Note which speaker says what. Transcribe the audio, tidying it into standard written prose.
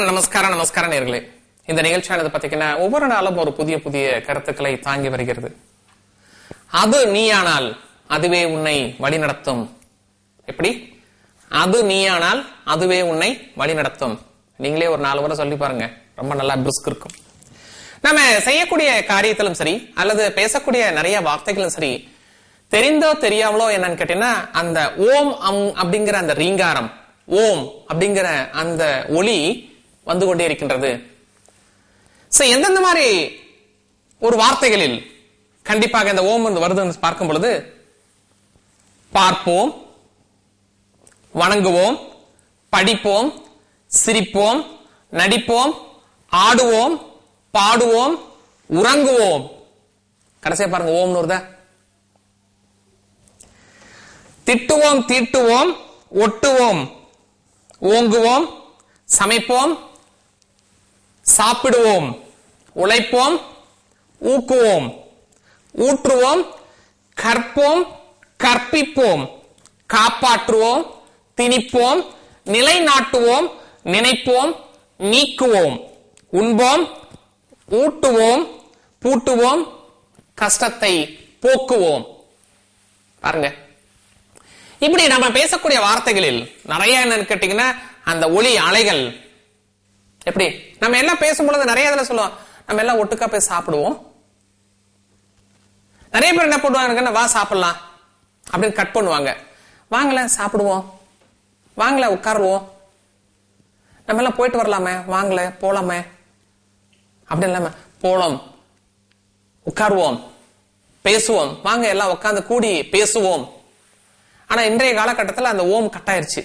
Speaker 1: நமஸ்காரம் நேயர்களே. இந்த நிகழ்ச்சியானது பாத்தீங்கன்னா ஒவ்வொரு நாளும் ஒரு புதிய புதிய கருத்துக்களை தாங்கி வருகிறது. அது நீயானால் அதுவே உன்னை வழி நடத்தும். எப்படி? அது நீயானால் அதுவே உன்னை வழி நடத்தும். நீங்களே ஒரு 4 முறை சொல்லி பாருங்க, ரொம்ப நல்லா பிரிஸ்க் இருக்கும். நம்ம செய்யக்கூடிய காரியத்திலும் சரி அல்லது பேசக்கூடிய நிறைய வார்த்தைகளும் சரி, தெரிந்தோ தெரியாமலோ என்னன்னு கேட்டீங்கன்னா அந்த ஓம் அப்படிங்கிற அந்த ரீங்காரம், ஓம் அப்படிங்கிற அந்த ஒளி வந்து கொண்டே இருக்கின்றது. எந்தெந்த மாதிரி ஒரு வார்த்தைகளில் கண்டிப்பாக இந்த ஓம் வருதுன்னு பார்க்கும் பொழுது, பார்ப்போம், வணங்குவோம், படிப்போம், சிரிப்போம், நடிப்போம், ஆடுவோம், பாடுவோம், உறங்குவோம். கடைசியா பாருங்க, ஓம்னு வருதா? திட்டுவோம், தீட்டுவோம், ஒட்டுவோம், ஓங்குவோம், சமைப்போம், சாப்பிடுவோம், உழைப்போம், ஊக்குவோம், ஊற்றுவோம், கற்போம், கற்பிப்போம், காப்பாற்றுவோம், திணிப்போம், நிலைநாட்டுவோம், நினைப்போம், நீக்குவோம், உண்போம், ஊட்டுவோம், பூட்டுவோம், கஷ்டத்தை போக்குவோம். பாருங்க, இப்படி நம்ம பேசக்கூடிய வார்த்தைகளில் நிறைய என்னன்னு கேட்டீங்கன்னா அந்த ஒளி அலைகள். எப்படி நம்ம எல்லாம் பேசும்பொழுது நிறைய இதுல சொல்லுவோம், நம்ம எல்லாம் ஒட்டுக்கா போய் சாப்பிடுவோம். நிறைய பேர் என்ன பண்ணுவாங்க, வா சாப்பிடலாம் அப்படின்னு கட் பண்ணுவாங்க. வாங்கல சாப்பிடுவோம், வாங்கல உட்காருவோம், நம்ம எல்லாம் போயிட்டு வரலாமே, வாங்கல போலாமே அப்படி இல்லாம போலாம், உட்காருவோம், பேசுவோம், வாங்க எல்லாம் உட்கார்ந்து கூடி பேசுவோம். ஆனா இன்றைய காலகட்டத்தில் அந்த ஓம் கட்டாயிருச்சு.